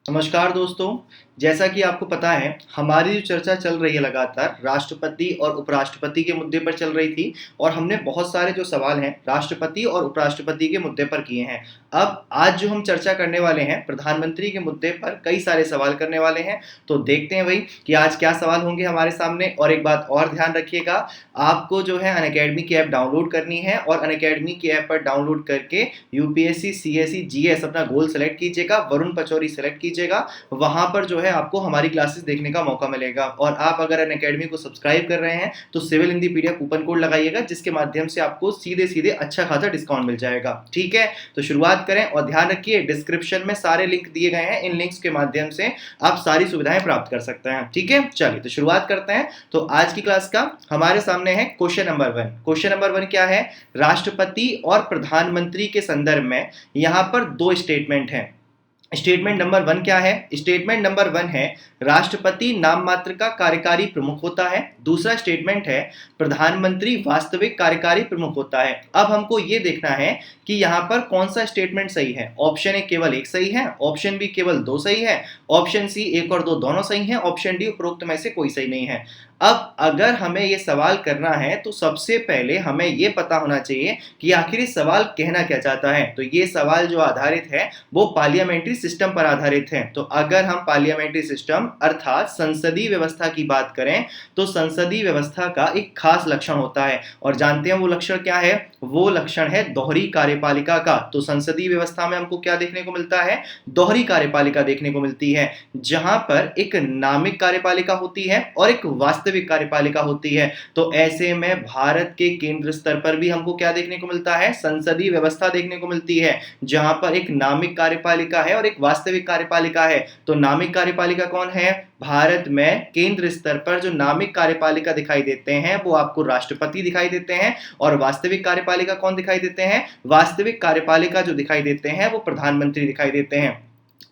नमस्कार दोस्तों। जैसा कि आपको पता है, हमारी जो चर्चा चल रही है लगातार राष्ट्रपति और उपराष्ट्रपति के मुद्दे पर चल रही थी और हमने बहुत सारे जो सवाल हैं राष्ट्रपति और उपराष्ट्रपति के मुद्दे पर किए हैं। अब आज जो हम चर्चा करने वाले हैं प्रधानमंत्री के मुद्दे पर कई सारे सवाल करने वाले हैं। तो देखते हैं भाई कि आज क्या सवाल होंगे हमारे सामने। और एक बात और ध्यान रखिएगा, आपको जो है अनअकैडमी की ऐप डाउनलोड करनी है और अनअकैडमी की ऐप पर डाउनलोड करके यूपीएससी, सीएसई, जीएस अपना गोल सेलेक्ट कीजिएगा, वरुण पचौरी सेलेक्ट कीजिएगा। वहां पर जो है आपको हमारी क्लासेस देखने का मौका मिलेगा। और आप अगर अनअकैडमी को सब्सक्राइब कर रहे हैं तो civil Hindi PDF coupon code लगाइएगा, जिसके माध्यम से आपको सीधे सीधे अच्छा खासा डिस्काउंट मिल जाएगा। ठीक है, तो शुरुआत करें और ध्यान रखिए डिस्क्रिप्शन में सारे लिंक दिए गए हैं। इन लिंक्स के माध्यम से आप सारी सुविधाएं प्राप्त कर सकते हैं। ठीक है, चलिए तो शुरुआत करते हैं। तो आज की क्लास का हमारे सामने है क्वेश्चन नंबर 1। क्वेश्चन नंबर 1 क्या है? राष्ट्रपति और प्रधानमंत्री के संदर्भ में यहां पर दो स्टेटमेंट हैं। स्टेटमेंट नंबर 1 क्या है? स्टेटमेंट नंबर 1 है राष्ट्रपति नाम मात्र का कार्यकारी प्रमुख होता है। दूसरा स्टेटमेंट है प्रधानमंत्री वास्तविक कार्यकारी प्रमुख होता है। अब हमको ये देखना है कि यहाँ पर कौन सा स्टेटमेंट सही है। ऑप्शन ए केवल एक सही है, ऑप्शन बी केवल दो सही है, ऑप्शन सी 1 और 2 दोनों सही है, ऑप्शन डी उपरोक्त में से कोई सही नहीं है। अब अगर हमें ये सवाल करना है तो सबसे पहले हमें ये पता होना चाहिए कि आखिर इस सवाल कहना क्या चाहता है। तो ये सवाल जो आधारित है वो पार्लियामेंट्री सिस्टम पर आधारित है। तो अगर हम पार्लियामेंट्री सिस्टम अर्थात संसदीय व्यवस्था की बात करें तो संसदीय व्यवस्था का एक खास लक्षण होता है और जानते हैं वो लक्षण क्या है? वो लक्षण है दोहरी कार्यपालिका का। तो संसदीय व्यवस्था में हमको क्या देखने को मिलता है? दोहरी कार्यपालिका देखने को मिलती है, जहां पर एक नामिक कार्यपालिका होती है और एक वास्तविक कार्यपालिका होती है। तो ऐसे में भारत के केंद्र स्तर पर भी हमको क्या देखने को मिलता है? संसदीय व्यवस्था देखने को मिलती है, जहां पर एक नामिक कार्यपालिका है और एक वास्तविक कार्यपालिका है। तो नामिक कार्यपालिका कौन है? भारत में केंद्र स्तर पर जो नामिक कार्यपालिका दिखाई देते हैं वो आपको राष्ट्रपति दिखाई देते हैं और वास्तविक कार्यपालिका कौन दिखाई देते हैं? वास्तविक कार्यपालिका जो दिखाई देते हैं वो प्रधानमंत्री दिखाई देते हैं।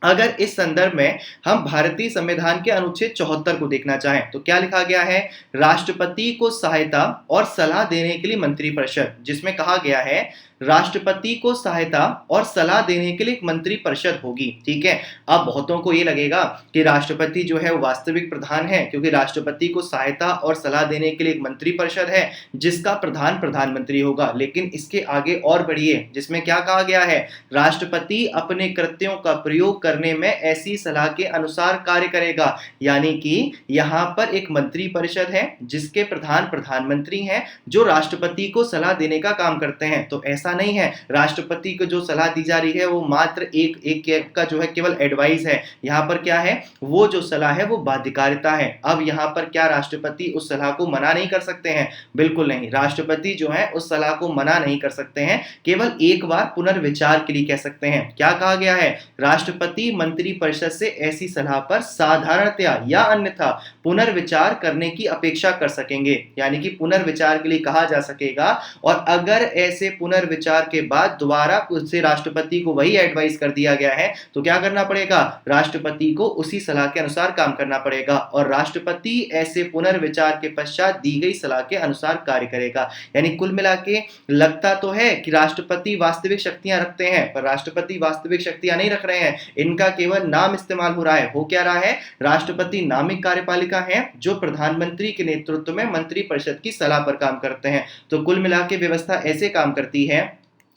अगर इस संदर्भ में हम भारतीय संविधान के अनुच्छेद 74 को देखना चाहें तो क्या लिखा गया है? राष्ट्रपति को सहायता और सलाह देने के लिए मंत्रिपरिषद, जिसमें कहा गया है राष्ट्रपति को सहायता और सलाह देने के लिए एक मंत्रिपरिषद होगी। ठीक है, अब बहुतों को ये लगेगा कि राष्ट्रपति जो है वो वास्तविक प्रधान है, क्योंकि राष्ट्रपति को सहायता और सलाह देने के लिए एक मंत्रिपरिषद है जिसका प्रधान प्रधानमंत्री होगा। लेकिन इसके आगे और बढ़िए, जिसमें क्या कहा गया है? राष्ट्रपति अपने कृत्यों का प्रयोग करने में ऐसी सलाह के अनुसार कार्य करेगा। यानी कि यहां पर एक मंत्रिपरिषद है जिसके प्रधान प्रधानमंत्री हैं जो राष्ट्रपति को सलाह देने का काम करते हैं। तो ऐसा नहीं है राष्ट्रपति को जो सलाह दी जा रही है वो मात्र एक का जो है केवल एडवाइस है। यहाँ पर क्या है? वो जो सलाह है वो बाध्यकारिता है। अब यहाँ पर क्या राष्ट्रपति उस सलाह को मना नहीं कर सकते हैं? बिल्कुल नहीं, राष्ट्रपति जो है उस सलाह को मना नहीं कर सकते हैं, केवल एक बार पुनर्विचार के लिए कह सकते हैं। क्या कहा गया है? राष्ट्रपति मंत्रिपरिषद से ऐसी सलाह पर साधारणतया या अन्यथा पुनर्विचार करने की अपेक्षा कर सकेंगे। यानी कि पुनर्विचार के लिए कहा जा सकेगा और अगर ऐसे पुनर्विचार के बाद दोबारा उससे राष्ट्रपति को वही एडवाइस कर दिया गया है तो क्या करना पड़ेगा? राष्ट्रपति को उसी सलाह के अनुसार काम करना पड़ेगा और राष्ट्रपति ऐसे पुनर्विचार के पश्चात दी गई सलाह के अनुसार कार्य करेगा। यानी कुल मिला के लगता तो है कि राष्ट्रपति वास्तविक शक्तियां रखते हैं, पर राष्ट्रपति वास्तविक शक्तियां नहीं रख रहे हैं, इनका केवल नाम इस्तेमाल हो रहा है। हो क्या रहा है? राष्ट्रपति नामिक कार्यपालिका है जो प्रधानमंत्री के नेतृत्व में मंत्रिपरिषद की सलाह पर काम करते हैं। तो कुल मिला के व्यवस्था ऐसे काम करती है,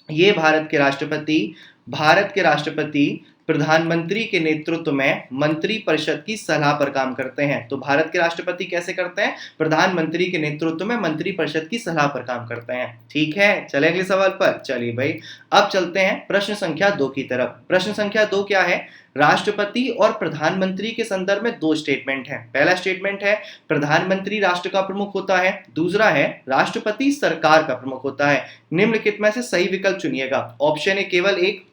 ये भारत के राष्ट्रपति प्रधानमंत्री के नेतृत्व में मंत्रिपरिषद की सलाह पर काम करते हैं। तो भारत के राष्ट्रपति कैसे करते हैं? प्रधानमंत्री के नेतृत्व में मंत्रिपरिषद की सलाह पर काम करते हैं। ठीक है, चले अगले सवाल पर। चलिए भाई, अब चलते हैं प्रश्न संख्या 2 की तरफ। प्रश्न संख्या 2 क्या है? राष्ट्रपति और प्रधानमंत्री के संदर्भ में दो स्टेटमेंट हैं। पहला स्टेटमेंट है प्रधानमंत्री राष्ट्र का प्रमुख होता है, दूसरा है राष्ट्रपति सरकार का प्रमुख होता है। निम्नलिखित में से सही विकल्प चुनिएगा। ऑप्शन ए केवल एक,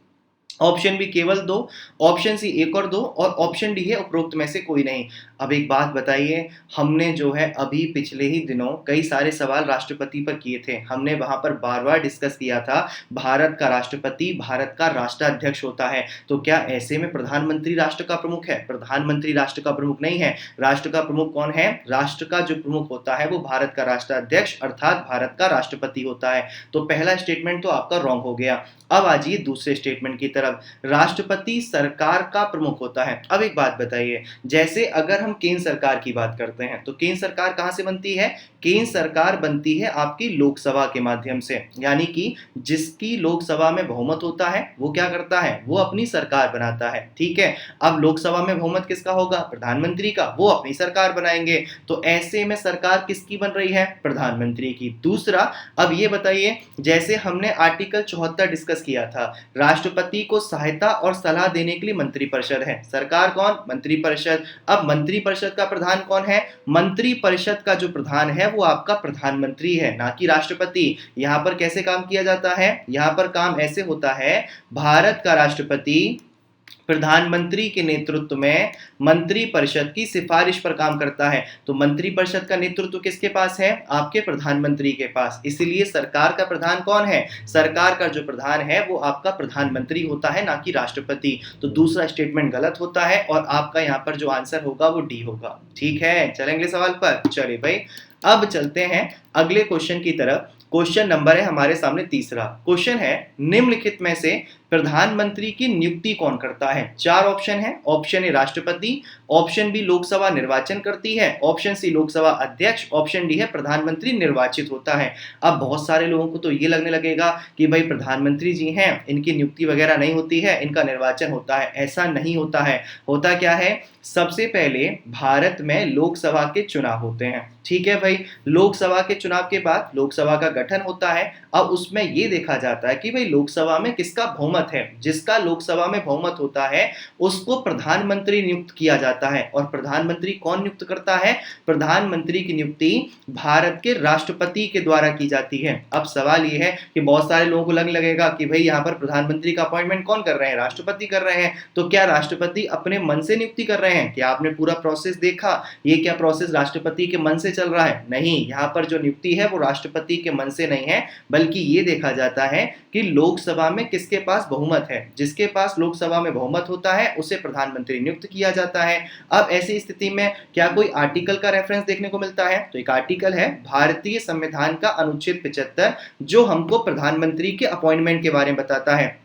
ऑप्शन बी केवल 2, ऑप्शन सी 1 और 2 और ऑप्शन डी है उपरोक्त में से कोई नहीं। अब एक बात बताइए, हमने जो है अभी पिछले ही दिनों कई सारे सवाल राष्ट्रपति पर किए थे। हमने वहां पर बार बार डिस्कस किया था भारत का राष्ट्रपति भारत का राष्ट्राध्यक्ष होता है। तो क्या ऐसे में प्रधानमंत्री राष्ट्र का प्रमुख है? प्रधानमंत्री राष्ट्र का प्रमुख नहीं है। राष्ट्र का प्रमुख कौन है? राष्ट्र का जो प्रमुख होता है वो भारत का राष्ट्राध्यक्ष अर्थात भारत का राष्ट्रपति होता है। तो पहला स्टेटमेंट तो आपका रॉन्ग हो गया। अब आ जाइए दूसरे स्टेटमेंट की तरफ। तरफ राष्ट्रपति सरकार का प्रमुख होता है। अब एक बात बताइए, जैसे अगर हम केंद्र सरकार की बात करते हैं तो केंद्र सरकार कहां से बनती है? केंद्र सरकार बनती है आपकी लोकसभा के माध्यम से, यानी कि जिसकी लोकसभा में बहुमत होता है वो क्या करता है? वो अपनी सरकार बनाता है। ठीक है, अब लोकसभा में बहुमत किसका होगा? प्रधानमंत्री का, वो अपनी सरकार बनाएंगे। तो ऐसे में सरकार किसकी बन रही है? प्रधानमंत्री की। दूसरा, अब ये बताइए, जैसे हमने आर्टिकल 74 डिस्कस किया था, राष्ट्रपति को सहायता और सलाह देने के लिए मंत्रिपरिषद है। सरकार कौन? मंत्रिपरिषद। अब मंत्रिपरिषद का प्रधान कौन है? मंत्रिपरिषद का जो प्रधान है वो आपका प्रधानमंत्री है, ना कि राष्ट्रपति। यहां पर कैसे काम किया जाता है? यहां पर काम ऐसे होता है, भारत का राष्ट्रपति प्रधानमंत्री के नेतृत्व में मंत्रिपरिषद की सिफारिश पर काम करता है। तो मंत्रिपरिषद का नेतृत्व किसके पास है? आपके प्रधानमंत्री के पास। इसलिए सरकार का प्रधान कौन है? सरकार का जो प्रधान है वो आपका प्रधानमंत्री होता है, ना कि राष्ट्रपति। तो दूसरा स्टेटमेंट गलत होता है और आपका यहाँ पर जो आंसर होगा वो डी होगा। ठीक है, चलेंगे सवाल पर। चलिए भाई, अब चलते हैं अगले क्वेश्चन की तरफ। क्वेश्चन नंबर है हमारे सामने तीसरा। क्वेश्चन है, निम्नलिखित में से प्रधानमंत्री की नियुक्ति कौन करता है? चार ऑप्शन है। ऑप्शन ए राष्ट्रपति, ऑप्शन बी लोकसभा निर्वाचन करती है, ऑप्शन सी लोकसभा अध्यक्ष, ऑप्शन डी है प्रधानमंत्री निर्वाचित होता है। अब बहुत सारे लोगों को तो ये लगने लगेगा कि भाई प्रधानमंत्री जी हैं, इनकी नियुक्ति वगैरह नहीं होती है, इनका निर्वाचन होता है। ऐसा नहीं होता है। होता क्या है? सबसे पहले भारत में लोकसभा के चुनाव होते हैं। ठीक है भाई, लोकसभा के चुनाव के बाद लोकसभा का गठन होता है। अब उसमें यह देखा जाता है कि भाई लोकसभा में किसका बहुमत है। जिसका लोकसभा में बहुमत होता है उसको प्रधानमंत्री नियुक्त किया जाता है। और प्रधानमंत्री कौन नियुक्त करता है? प्रधानमंत्री की नियुक्ति भारत के राष्ट्रपति के द्वारा की जाती है। अब सवाल यह है कि बहुत सारे लोगों को लगने लगेगा कि भाई यहाँ पर प्रधानमंत्री का अपॉइंटमेंट कौन कर रहे हैं? राष्ट्रपति कर रहे हैं। तो क्या राष्ट्रपति अपने मन से नियुक्ति कर रहे हैं? क्या आपने पूरा प्रोसेस देखा? ये क्या प्रोसेस राष्ट्रपति के मन से चल रहा है? नहीं, यहाँ पर जो नियुक्ति है वो राष्ट्रपति के मन से नहीं है, बल्कि ये देखा जाता है कि लोकसभा में किसके पास बहुमत है। जिसके पास लोकसभा में बहुमत होता है उसे प्रधानमंत्री नियुक्त किया जाता है। अब ऐसी स्थिति में क्या कोई आर्टिकल का रेफरेंस देखने को मिलता है? तो एक आर्टिकल है भारतीय संविधान का अनुच्छेद 75, जो हमको प्रधानमंत्री के अपॉइंटमेंट के बारे में बताता है।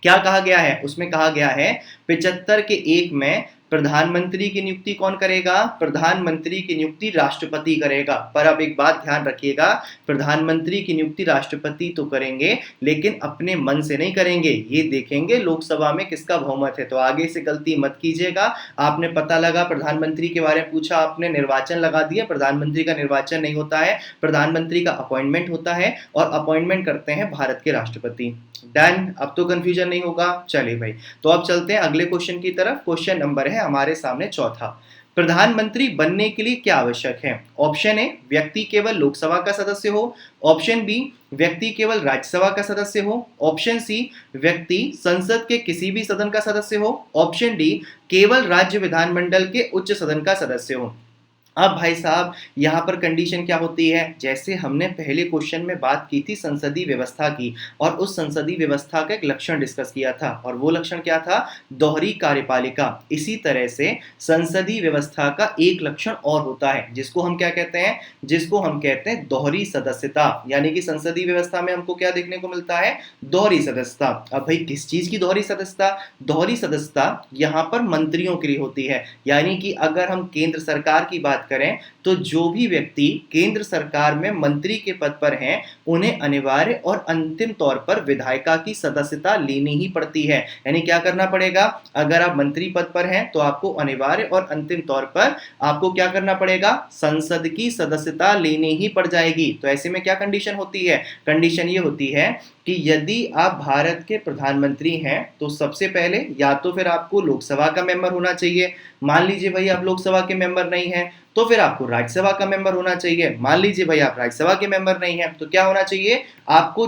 क्या कहा गया है? उसमें कहा गया है 75 के 1 में प्रधानमंत्री की नियुक्ति कौन करेगा? प्रधानमंत्री की नियुक्ति राष्ट्रपति करेगा। पर अब एक बात ध्यान रखिएगा, प्रधानमंत्री की नियुक्ति राष्ट्रपति तो करेंगे लेकिन अपने मन से नहीं करेंगे। ये देखेंगे लोकसभा में किसका बहुमत है। तो आगे से गलती मत कीजिएगा। आपने पता लगा प्रधानमंत्री के बारे में पूछा, आपने निर्वाचन लगा दिया। प्रधानमंत्री का निर्वाचन नहीं होता है, प्रधानमंत्री का अपॉइंटमेंट होता है और अपॉइंटमेंट करते हैं भारत के राष्ट्रपति। डन, अब तो कंफ्यूजन नहीं होगा। चलिए भाई, तो अब चलते हैं अगले क्वेश्चन की तरफ। क्वेश्चन नंबर है हमारे सामने चौथा। प्रधानमंत्री बनने के लिए क्या आवश्यक है? ऑप्शन ए, व्यक्ति केवल लोकसभा का सदस्य हो, ऑप्शन बी, व्यक्ति केवल राज्यसभा का सदस्य हो, ऑप्शन सी, व्यक्ति संसद के किसी भी सदन का सदस्य हो, ऑप्शन डी, केवल राज्य विधानमंडल के उच्च सदन का सदस्य हो। अब भाई साहब, यहाँ पर कंडीशन क्या होती है? जैसे हमने पहले क्वेश्चन में बात की थी संसदीय व्यवस्था की, और उस संसदीय व्यवस्था का एक लक्षण डिस्कस किया था, और वो लक्षण क्या था? दोहरी कार्यपालिका। इसी तरह से संसदीय व्यवस्था का एक लक्षण और होता है, जिसको हम क्या कहते हैं? जिसको हम कहते हैं दोहरी सदस्यता। यानी कि संसदीय व्यवस्था में हमको क्या देखने को मिलता है? दोहरी सदस्यता। अब भाई किस चीज की दोहरी सदस्यता? दोहरी सदस्यता यहाँ पर मंत्रियों के लिए होती है। यानी कि अगर हम केंद्र सरकार की बात करें तो जो भी व्यक्ति केंद्र सरकार में मंत्री के पद पर हैं उन्हें अनिवार्य और अंतिम तौर पर विधायिका की सदस्यता लेनी ही पड़ती है। यानी क्या करना पड़ेगा? अगर आप मंत्री पद पर हैं तो आपको अनिवार्य और अंतिम तौर पर आपको क्या करना पड़ेगा? संसद की सदस्यता लेनी ही पड़ जाएगी। तो ऐसे में क्या कंडीशन होती है? कंडीशन ये होती है कि यदि आप भारत के प्रधानमंत्री हैं तो सबसे पहले या तो फिर आपको लोकसभा का मेंबर होना चाहिए। मान लीजिए भाई आप लोकसभा के मेंबर नहीं हैं तो फिर आपको राज्यसभा का मेंबर होना चाहिए। मान लीजिए भाई आप राज्यसभा के मेंबर नहीं हैं तो क्या होना चाहिए? आपको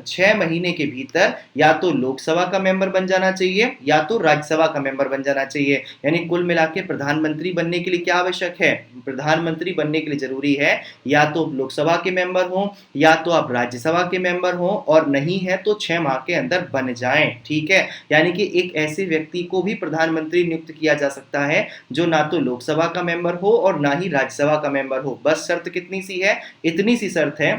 6 महीने के भीतर या तो लोकसभा का मेंबर बन जाना चाहिए या तो राज्यसभा का मेंबर बन जाना चाहिए। यानी कुल मिला के प्रधानमंत्री बनने के लिए क्या आवश्यक है? प्रधानमंत्री बनने के लिए जरूरी है या तो लोकसभा के मेंबर हो या तो आप राज्यसभा के मेंबर हो, और नहीं है तो 6 माह के अंदर बन जाएं। ठीक है, यानी कि एक ऐसे व्यक्ति को भी प्रधानमंत्री नियुक्त किया जा सकता है जो ना तो लोकसभा का मेंबर हो और ना ही राज्यसभा का मेंबर हो। बस शर्त कितनी सी है? इतनी सी शर्त है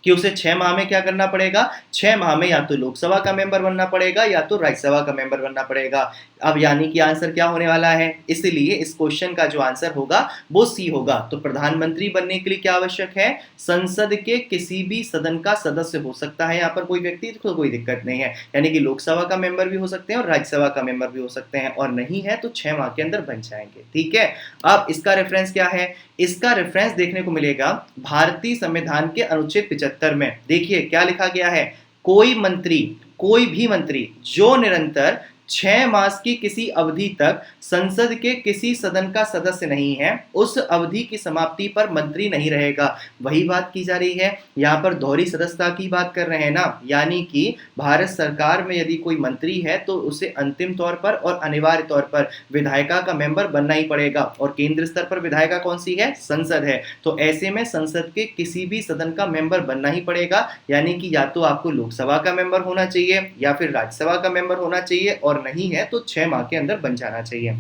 कि उसे 6 माह में क्या करना पड़ेगा, 6 माह में या तो लोकसभा का मेंबर बनना पड़ेगा या तो राज्यसभा का मेंबर बनना पड़ेगा। अब यानी कि आंसर क्या होने वाला है, इसलिए इस क्वेश्चन का जो आंसर होगा वो सी होगा। तो प्रधानमंत्री बनने के लिए क्या आवश्यक है, संसद के किसी भी सदन का सदस्य हो सकता है यहाँ पर कोई व्यक्ति, तो कोई दिक्कत नहीं है, यानी कि लोकसभा का मेंबर भी हो सकते हैं और राज्यसभा का मेंबर भी हो सकते हैं, और नहीं है तो 6 माह के अंदर बन जाएंगे। ठीक है, अब इसका रेफरेंस क्या है, इसका रेफरेंस देखने को मिलेगा भारतीय संविधान के अनुच्छेद 75 में। देखिए क्या लिखा गया है, कोई मंत्री, कोई भी मंत्री जो निरंतर 6 मास की किसी अवधि तक संसद के किसी सदन का सदस्य नहीं है, उस अवधि की समाप्ति पर मंत्री नहीं रहेगा। वही बात की जा रही है, यहाँ पर दोहरी सदस्यता की बात कर रहे हैं ना, यानी कि भारत सरकार में यदि कोई मंत्री है तो उसे अंतिम तौर पर और अनिवार्य तौर पर विधायिका का मेंबर बनना ही पड़ेगा, और केंद्र स्तर पर विधायिका कौन सी है, संसद है। तो ऐसे में संसद के किसी भी सदन का मेंबर बनना ही पड़ेगा, यानी कि या तो आपको लोकसभा का मेंबर होना चाहिए या फिर राज्यसभा का मेंबर होना चाहिए, और नहीं है तो 6 माह के अंदर बन जाना चाहिए।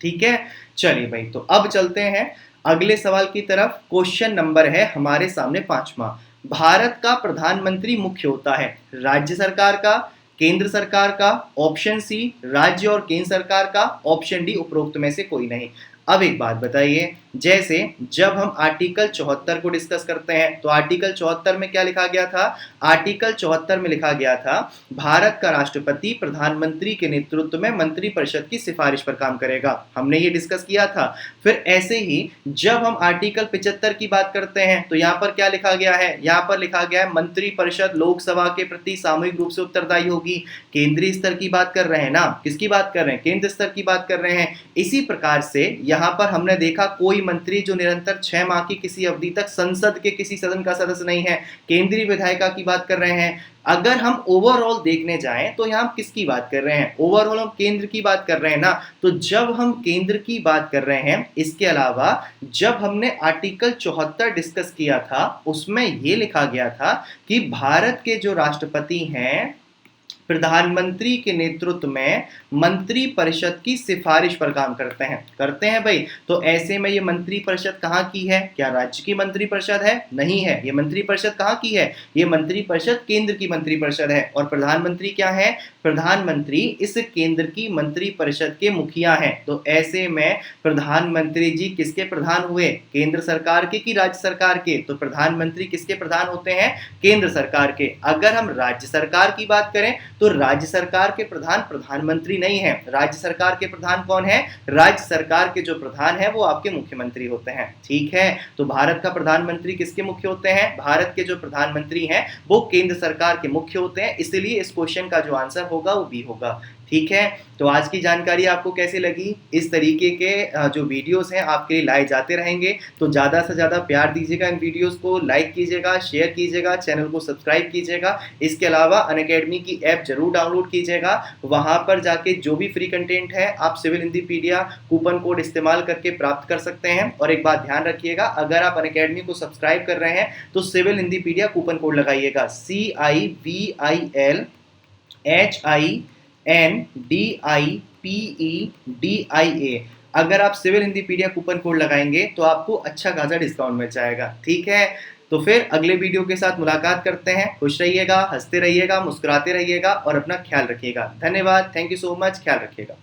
ठीक है, चलिए भाई, तो अब चलते हैं अगले सवाल की तरफ। क्वेश्चन नंबर है हमारे सामने 5वां, भारत का प्रधानमंत्री मुख्य होता है राज्य सरकार का, केंद्र सरकार का, ऑप्शन सी राज्य और केंद्र सरकार का, ऑप्शन डी उपरोक्त में से कोई नहीं। अब एक बात बताइए, जैसे जब हम आर्टिकल 74 को डिस्कस करते हैं तो आर्टिकल 74 में क्या लिखा गया था, आर्टिकल 74 में लिखा गया था भारत का राष्ट्रपति प्रधानमंत्री के नेतृत्व में मंत्रिपरिषद की सिफारिश पर काम करेगा, हमने ये डिस्कस किया था। फिर ऐसे ही जब हम आर्टिकल 75 की बात करते हैं तो यहाँ पर क्या लिखा गया है, यहाँ पर लिखा गया है मंत्रिपरिषद लोकसभा के प्रति सामूहिक रूप से उत्तरदायी होगी। केंद्रीय स्तर की बात कर रहे हैं ना, किसकी बात कर रहे हैं, केंद्र स्तर की बात कर रहे हैं। इसी प्रकार से यहाँ पर हमने देखा कोई मंत्री जो निरंतर 6 माह की किसी अवधि तक संसद के किसी सदन का सदस्य नहीं है, केंद्रीय विधायिका की बात कर रहे हैं। अगर हम ओवरऑल देखने जाएं तो यहाँ किसकी बात कर रहे हैं, ओवरऑल हम केंद्र की बात कर रहे हैं ना। तो जब हम केंद्र की बात कर रहे हैं, इसके अलावा जब हमने आर्टिकल 74 डिस्कस किया था उसमें यह लिखा गया था कि भारत के जो राष्ट्रपति हैं प्रधानमंत्री के नेतृत्व में मंत्रिपरिषद की सिफारिश पर काम करते हैं भाई। तो ऐसे में ये मंत्रिपरिषद कहाँ की है, क्या राज्य की मंत्रिपरिषद है, नहीं है। ये मंत्रिपरिषद कहाँ की है, ये मंत्रिपरिषद केंद्र की मंत्रिपरिषद है। और प्रधानमंत्री क्या है, प्रधानमंत्री इस केंद्र की मंत्रिपरिषद के मुखिया हैं। तो ऐसे में प्रधानमंत्री जी किसके प्रधान हुए, केंद्र सरकार के कि राज्य सरकार के, तो प्रधानमंत्री किसके प्रधान होते हैं, केंद्र सरकार के। अगर हम राज्य सरकार की बात करें तो राज्य सरकार के प्रधान प्रधानमंत्री नहीं है, राज्य सरकार के प्रधान कौन है, राज्य सरकार के जो प्रधान है वो आपके मुख्यमंत्री होते हैं। ठीक है, तो भारत का प्रधानमंत्री किसके मुख्य होते हैं, भारत के जो प्रधानमंत्री हैं वो केंद्र सरकार के मुख्य होते हैं, इसलिए इस क्वेश्चन का जो आंसर होगा वो बी होगा। ठीक है, तो आज की जानकारी आपको कैसी लगी, इस तरीके के जो वीडियोस हैं आपके लिए लाए जाते रहेंगे, तो ज़्यादा से ज़्यादा प्यार दीजिएगा, इन वीडियोस को लाइक कीजिएगा, शेयर कीजिएगा, चैनल को सब्सक्राइब कीजिएगा। इसके अलावा अनअकैडमी की ऐप जरूर डाउनलोड कीजिएगा, वहाँ पर जाके जो भी फ्री कंटेंट है आप सिविल हिंदीपीडिया कूपन कोड इस्तेमाल करके प्राप्त कर सकते हैं। और एक बात ध्यान रखिएगा, अगर आप अनअकैडमी को सब्सक्राइब कर रहे हैं तो सिविल हिंदीपीडिया कूपन कोड लगाइएगा, CIVILHINDIPEDIA। अगर आप सिविल हिंदीपीडिया कूपन कोड लगाएंगे तो आपको अच्छा खासा डिस्काउंट मिल जाएगा। ठीक है, तो फिर अगले वीडियो के साथ मुलाकात करते हैं। खुश रहिएगा, हंसते रहिएगा, मुस्कुराते रहिएगा और अपना ख्याल रखिएगा। धन्यवाद, थैंक यू सो मच, ख्याल रखिएगा।